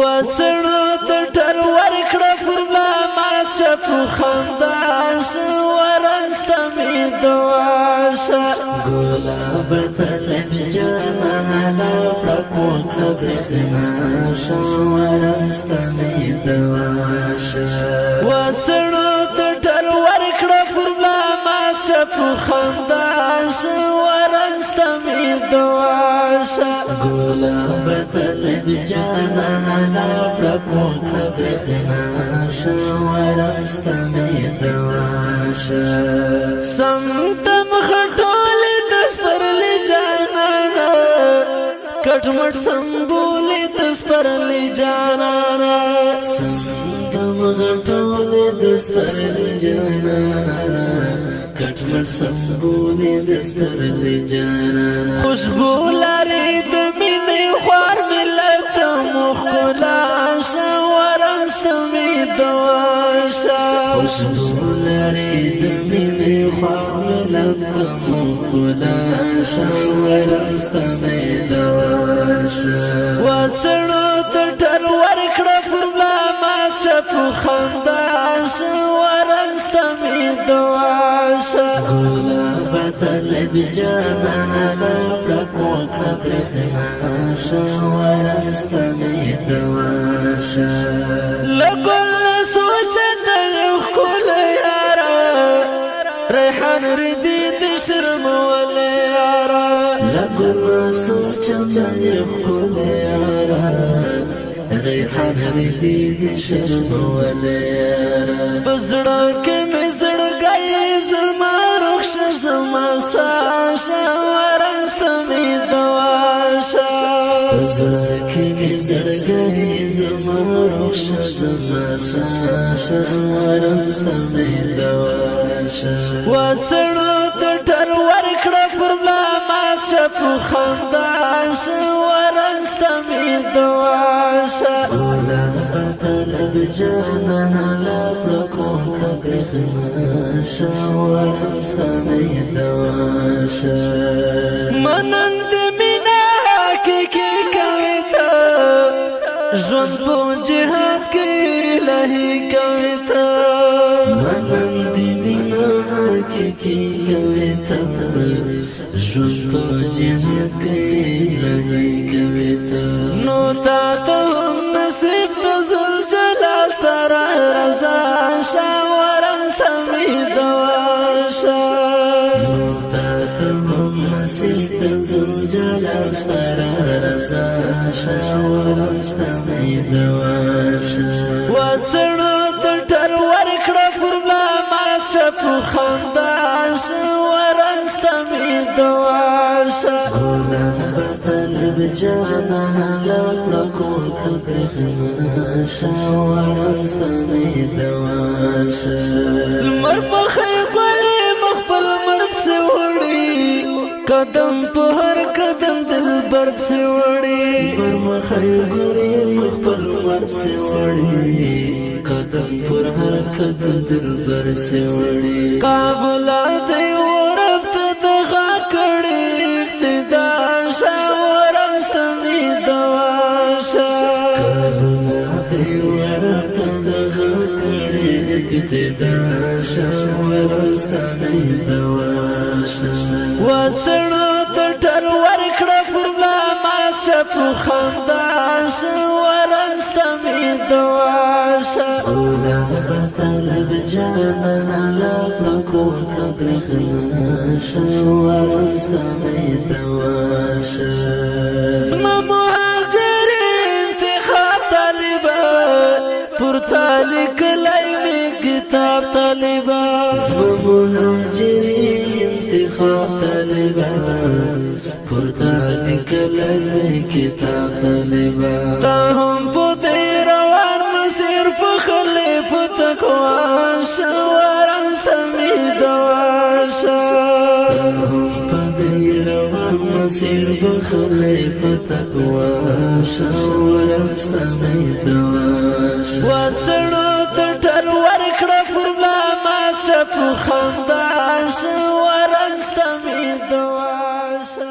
وڅړو ته ټل ورکړه پر بلا ما چفو خنداس ورسته مې دواشه ګلاب طلب جانانه پړکو کړه برېښناشه ورسته مې دواشه وڅړو ته ټل ورکړه پر بلا ما چفو خنداس ورسته مې دواشه ګلاب طلب جانانه پړکو کړه برېښناشه ورسته مې دواشه سمتم خټولې د سپرلي جانانه کټمټ سمبولې د سپرلي جانانه سمتم خټولې د سپرلي جانانه کټمټ سمبولې د سپرلي جانانه خوشبو لري د مینې خوار ملت مخلاشه ورسته مې دواشه خوشبو لري د مینې خوار ملت مخلاشه ورسته مې دواشه وڅړو ته ټل ورکړه پر بلا ما چفو خنداس ورسته مې دواشه ګلاب طلب جانانه پړکو کړه برېښناشه ورسته مې دواشه لګل سوچه د یو ښکلی یاره ریحان ردي د شرمولی یاره لګل سوچه د یو ښکلی یاره ریحان ردي د شرمولی یاره په زړه کې مې زړګی زما روغ شه زما ساشه ورسته مې دواشه په زړه کې مې زړګی زما روغ شه زما ساشه ورسته مې دواشه وڅړو ته ټل ورکړه پر بلا ما چفو خنداس ورسته مې دواشه ګلاب طلب جانانه پړکو کړه برېښناشه ورسته مې دواشه منم د مینه حقیقي کوي ته ژوند په جهاد کې الهي کوي ته منم د مینه حقیقي کوي ته ژوند په جهاد کې الهي کوي ته نو تا ته هم نصیب د ذوالجلال سره رضا شه ورسته مې دواشه نو تا ته هم نصیب د ذوالجلال سره رضا شه ورسته مې دواشه وڅړو ته ټل ورکړه پر بلا ما چفو خنداس ورسته مې دواشه ګلاب طلب جانانه پړکو کړه برېښناشه ورسته مې دواشه لمر مخې ګلې مخ په لمر پسې وړي قدم په هر قدم دلبر پسې وړي لمر مخې ګلې مخ په لمر پسې وړي قدم پر هر قدم دلبر پسې وړي کابل دی ورب ته دغه کړي اقتداشه ورسته مې دواشه کابل دی ورب ته دغه کړي اقتداشه ورسته مې دواشه وڅړو ته ټل ورکړه پر بلا ما چفو خنداس ورسته مې دواشه ګلاب طلب جانانه پړکو کړه برېښناشه ورسته مې دواشه زما مهاجر انتخاب طالبه پورته لیکلی مې کتاب طالبه زما مهاجر انتخاب طالبه پورته لیکلی مې کتاب طالبه تا هم په دې روان مسیر په خلې په تقواشه ورسته مې دواشه تا هم په دې روان مسیر په خلې په تقواشه ورسته مې دواشه وڅړو ته ټل ورکړه پر بلا ما چفو خنداس ورسته مې دواشه